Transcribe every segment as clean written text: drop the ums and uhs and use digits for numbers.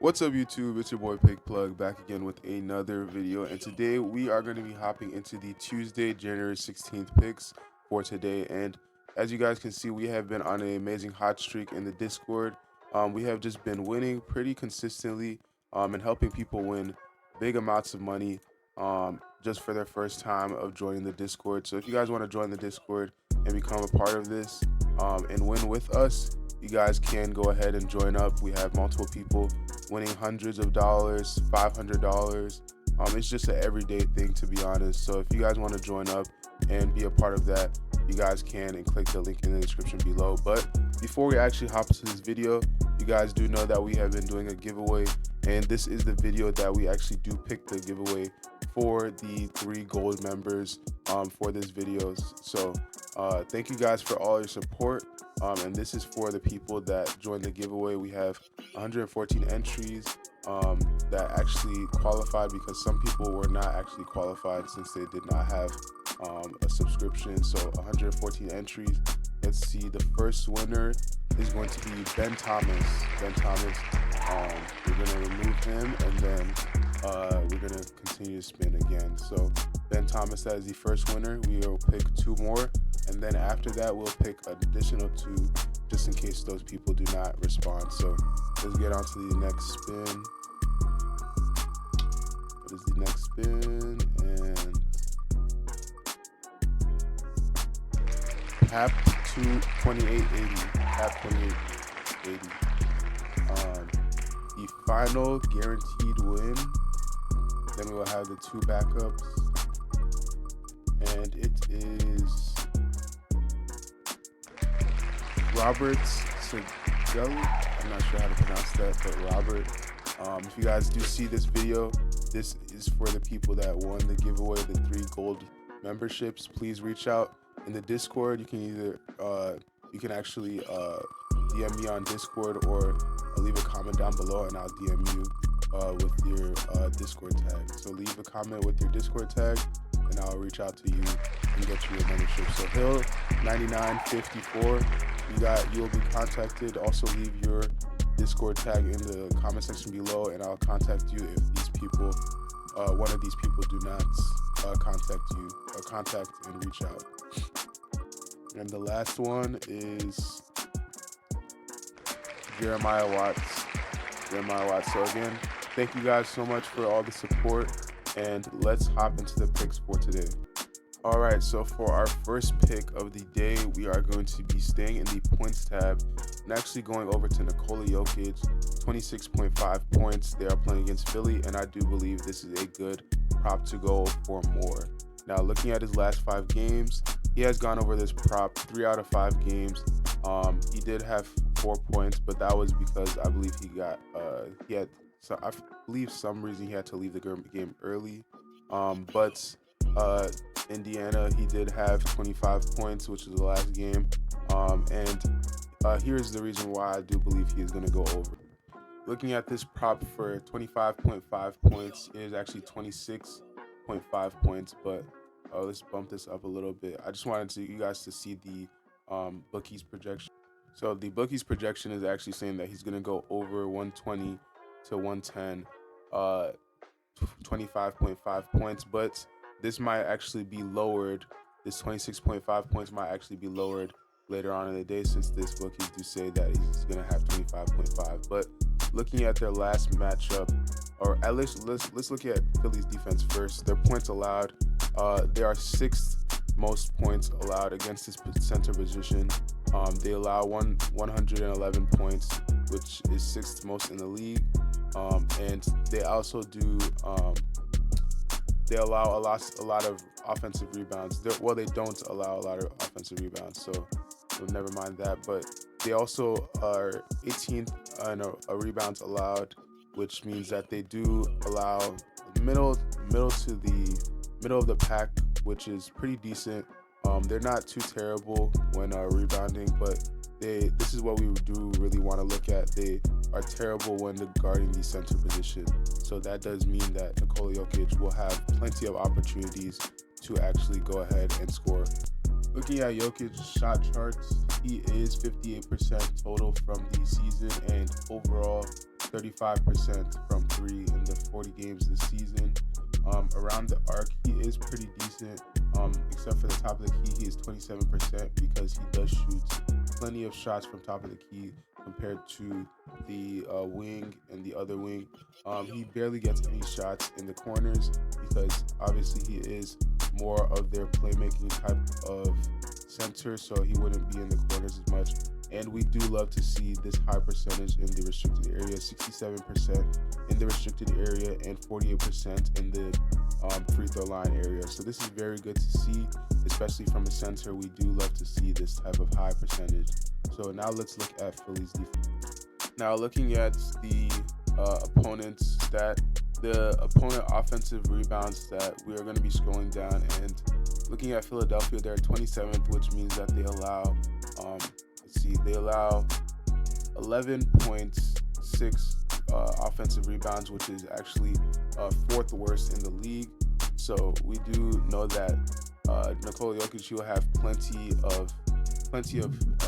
What's up YouTube, it's your boy Pig Plug back again with another video, and today we are going to be hopping into the Tuesday January 16th picks for today. And as you guys can see, we have been on an amazing hot streak in the Discord. We have just been winning pretty consistently and helping people win big amounts of money just for their first time of joining the Discord. So if you guys want to join the Discord and become a part of this and win with us, you guys can go ahead and join up. We have multiple people winning hundreds of dollars, $500. It's just an everyday thing, to be honest. So if you guys want to join up and be a part of that, you guys can, and click the link in the description below. But before we actually hop into this video, you guys do know that we have been doing a giveaway, and this is the video that we actually do pick the giveaway for the 3 gold members for this video. So thank you guys for all your support, and this is for the people that joined the giveaway. We have 114 entries that actually qualified, because some people were not actually qualified since they did not have a subscription. So 114 entries. Let's see, the first winner is going to be Ben Thomas. We're going to remove him, and then we're going to continue to spin again. So Ben Thomas, that is the first winner. We will pick 2 more, and then after that we'll pick an additional 2 just in case those people do not respond. So let's get on to the next spin. What is the next spin? And tap to 2880. Tap 2880. The final guaranteed win. Then we will have the 2 backups, and it is Robert Segelli. I'm not sure how to pronounce that, but Robert. If you guys do see this video, this is for the people that won the giveaway, the 3 gold memberships. Please reach out in the Discord. You can either you can actually DM me on Discord, or leave a comment down below and I'll DM you with your Discord tag. So leave a comment with your Discord tag and I'll reach out to you and get you a membership. So Hill 9954, you will be contacted. Also leave your Discord tag in the comment section below, and I'll contact you if these people, one of these people, do not contact and reach out. And the last one is Jeremiah Watts. So again, thank you guys so much for all the support, and let's hop into the picks for today. All right, so for our first pick of the day, we are going to be staying in the points tab and actually going over to Nikola Jokic, 26.5 points. They are playing against Philly, and I do believe this is a good prop to go for more. Now, looking at his last 5 games, he has gone over this prop 3 out of 5 games. He did have 4 points, but that was because I believe I believe some reason he had to leave the game early. But Indiana, he did have 25 points, which is the last game. And here's the reason why I do believe he is going to go over. Looking at this prop for 25.5 points, it is actually 26.5 points, but let's bump this up a little bit. I just wanted you guys to see the bookies projection. So the bookies projection is actually saying that he's going to go over 120 to 110, 25.5 points, but this might actually be lowered. This 26.5 points might actually be lowered later on in the day, since this bookies do say that he's going to have 25.5. But looking at their last matchup, or at least let's look at Philly's defense first. Their points allowed, they are 6th most points allowed against this center position. They allow 111 points, which is 6th most in the league. And they also do they allow a lot of offensive rebounds. They don't allow a lot of offensive rebounds, so never mind that. But they also are 18th in a rebounds allowed, which means that they do allow middle of the pack, which is pretty decent. They're not too terrible when rebounding, but this is what we do really want to look at. They are terrible when guarding the center position. So that does mean that Nikola Jokic will have plenty of opportunities to actually go ahead and score. Looking at Jokic's shot charts, he is 58% total from the season, and overall 35% from 3 in the 40 games this season. Around the arc, he is pretty decent, except for the top of the key, he is 27% because he does shoot plenty of shots from top of the key compared to the wing and the other wing. He barely gets any shots in the corners because obviously he is more of their playmaking type of center, so he wouldn't be in the corners as much. And we do love to see this high percentage in the restricted area, 67% in the restricted area and 48% in the free throw line area. So this is very good to see, especially from a center. We do love to see this type of high percentage. So now let's look at Philly's defense. Now looking at the opponent's stat, the opponent offensive rebound stat, we are going to be scrolling down and looking at Philadelphia. They're 27th, which means that they allow they allow 11.6 offensive rebounds, which is actually fourth worst in the league. So we do know that Nikola Jokic will have plenty of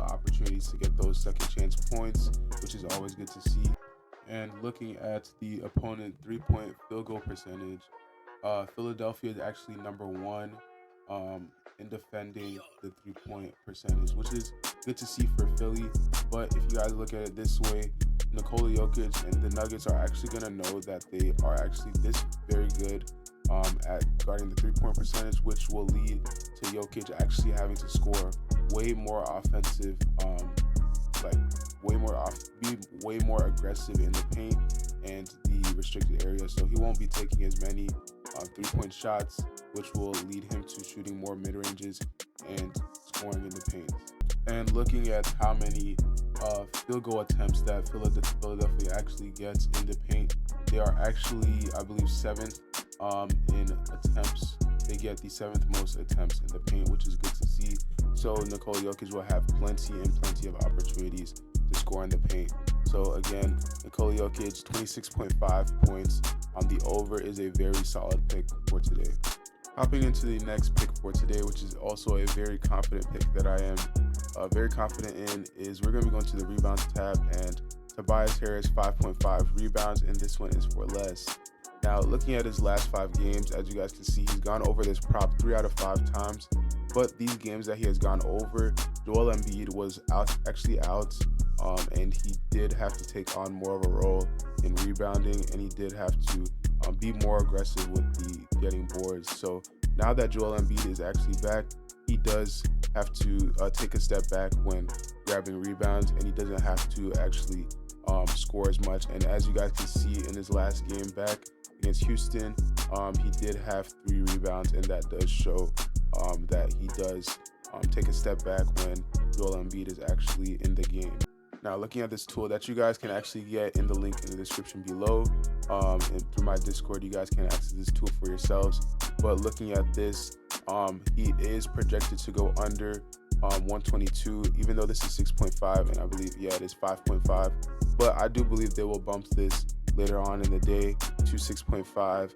opportunities to get those second chance points, which is always good to see. And looking at the opponent 3-point field goal percentage, Philadelphia is actually number 1 in defending the 3-point percentage, which is good to see for Philly. But if you guys look at it this way, Nikola Jokic and the Nuggets are actually going to know that they are actually this very good at guarding the 3-point percentage, which will lead to Jokic actually having to score way more offensive, be way more aggressive in the paint and the restricted area. So he won't be taking as many 3-point shots, which will lead him to shooting more mid-ranges and scoring in the paint. And looking at how many field goal attempts that Philadelphia actually gets in the paint, they are actually, I believe, 7th in attempts. They get the 7th most attempts in the paint, which is good to see. So Nikola Jokic will have plenty of opportunities to score in the paint. So again, Nikola Jokic, 26.5 points on the over is a very solid pick for today. Hopping into the next pick for today, which is also a very confident pick that I am very confident in, is we're going to be going to the rebounds tab, and Tobias Harris 5.5 rebounds, and this one is for less. Now, looking at his last 5 games, as you guys can see, he's gone over this prop 3 out of 5 times. But these games that he has gone over, Joel Embiid was actually out, and he did have to take on more of a role in rebounding, and he did have to be more aggressive with the getting boards. So now that Joel Embiid is actually back, he does have to take a step back when grabbing rebounds, and he doesn't have to actually score as much. And as you guys can see in his last game back against Houston, he did have 3 rebounds, and that does show that he does take a step back when Joel Embiid is actually in the game. Now, looking at this tool that you guys can actually get in the link in the description below, and through my Discord, you guys can access this tool for yourselves. But looking at this, he is projected to go under 122, even though this is 6.5, and I believe, yeah, it is 5.5. But I do believe they will bump this later on in the day to 6.5.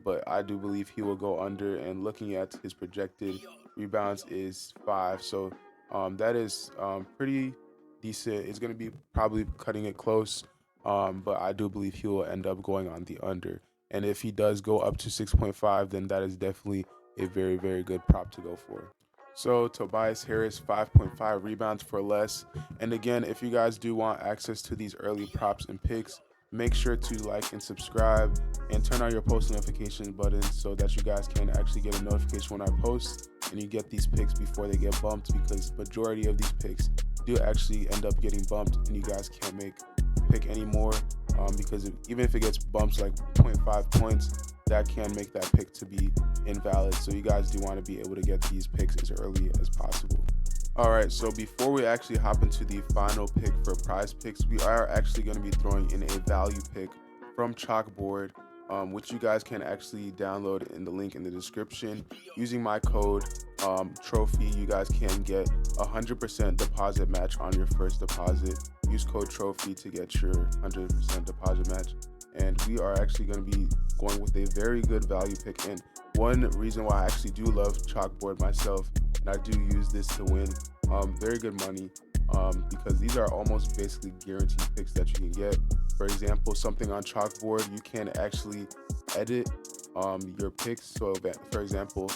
But I do believe he will go under, and looking at his projected rebounds is 5. So that is pretty decent. It's going to be probably cutting it close, but I do believe he will end up going on the under. And if he does go up to 6.5, then that is definitely a very, very good prop to go for. So Tobias Harris, 5.5 rebounds for less. And again, if you guys do want access to these early props and picks, make sure to like and subscribe and turn on your post notification button so that you guys can actually get a notification when I post and you get these picks before they get bumped, because majority of these picks do actually end up getting bumped and you guys can't make pick anymore, because even if it gets bumped like 0.5 points, that can make that pick to be invalid. So you guys do want to be able to get these picks as early as possible. Alright, so before we actually hop into the final pick for Prizepicks, we are actually going to be throwing in a value pick from Chalkboard, which you guys can actually download in the link in the description. Using my code Trophy, you guys can get 100% deposit match on your first deposit. Use code Trophy to get your 100% deposit match. And we are actually going to be going with a very good value pick. And one reason why I actually do love Chalkboard myself, and I do use this to win very good money, because these are almost basically guaranteed picks that you can get For example, something on Chalkboard, you can actually edit your picks. So for example,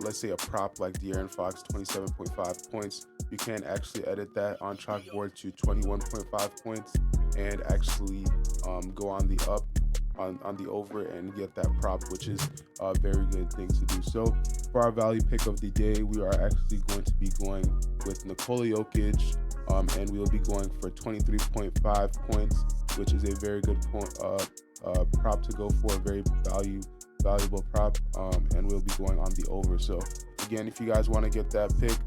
let's say a prop like De'Aaron Fox 27.5 points, you can actually edit that on Chalkboard to 21.5 points and actually go on the up on the over and get that prop, which is a very good thing to do. So for our value pick of the day, we are actually going to be going with Nikola Jokic, and we will be going for 23.5 points, which is a very good prop to go for, a very valuable prop, and we'll be going on the over. So again, if you guys want to get that pick,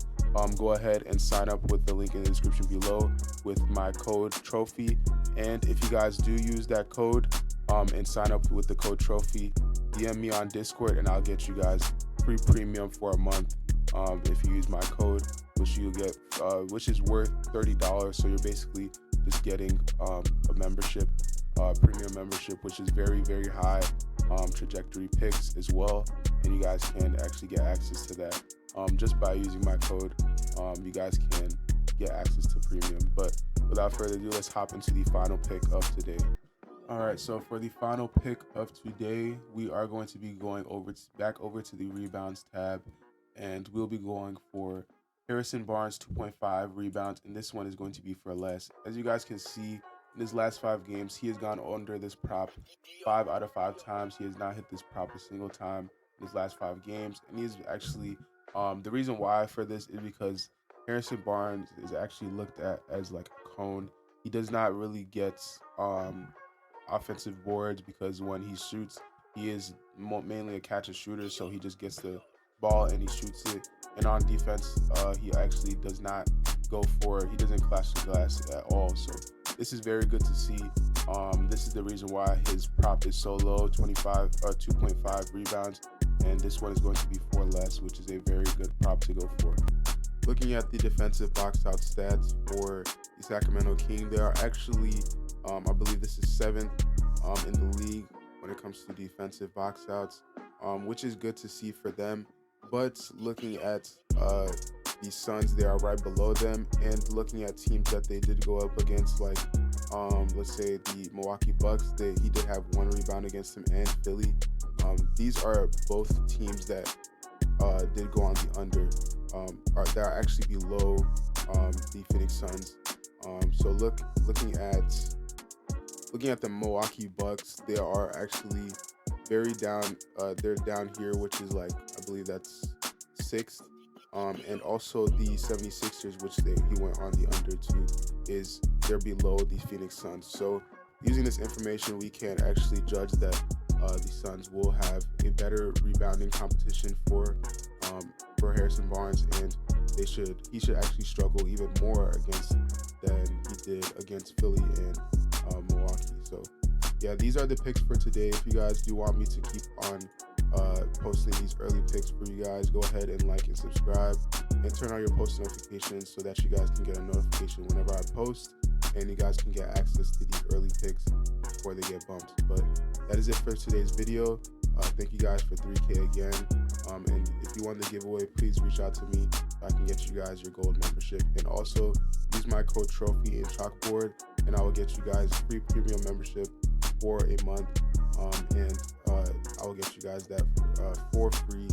go ahead and sign up with the link in the description below with my code Trophy. And if you guys do use that code and sign up with the code Trophy, DM me on Discord and I'll get you guys free premium for a month if you use my code, which you'll get which is worth $30. So you're basically just getting a membership, premium membership, which is very, very high trajectory picks as well, and you guys can actually get access to that just by using my code. You guys can get access to premium. But without further ado, let's hop into the final pick of today. All right, so for the final pick of today, we are going to be going back over to the rebounds tab, and we'll be going for Harrison Barnes 2.5 rebounds, and this one is going to be for less. As you guys can see, in his last 5 games, he has gone under this prop 5 out of 5 times. He has not hit this prop a single time in his last 5 games, and he's actually the reason why for this is because Harrison Barnes is actually looked at as like a cone. He does not really get offensive boards because when he shoots, he is mainly a catch and shooter, so he just gets the ball and he shoots it. And on defense, he actually does not he doesn't clash the glass at all. So this is very good to see. This is the reason why his prop is so low, 2.5 rebounds, and this one is going to be for less, which is a very good prop to go for. Looking at the defensive box out stats for the Sacramento King, they are actually, I believe this is 7th in the league when it comes to defensive box outs, which is good to see for them. But looking at the Suns, they are right below them, and looking at teams that they did go up against, like let's say the Milwaukee Bucks, he did have 1 rebound against them, and Philly. These are both teams that did go on the under, that are actually below the Phoenix Suns. So looking at the Milwaukee Bucks, they are actually very down. They're down here, which is like, I believe that's 6th. And also the 76ers, which he went on the under to, they're below the Phoenix Suns. So using this information, we can actually judge that the Suns will have a better rebounding competition for Harrison Barnes, and he should actually struggle even more than he did against Philly and Milwaukee. So yeah, these are the picks for today. If you guys do want me to keep on posting these early picks for you guys, go ahead and like and subscribe and turn on your post notifications so that you guys can get a notification whenever I post, and you guys can get access to these early picks before they get bumped. But that is it for today's video. Thank you guys for 3K again. And if you want the giveaway, please reach out to me. I can get you guys your gold membership, and also use my code Trophy in Chalkboard, and I will get you guys free premium membership for a month. And I will get you guys that for free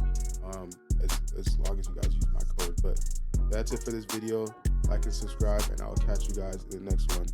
as long as you guys use my code. But that's it for this video. Like and subscribe, and I'll catch you guys in the next one.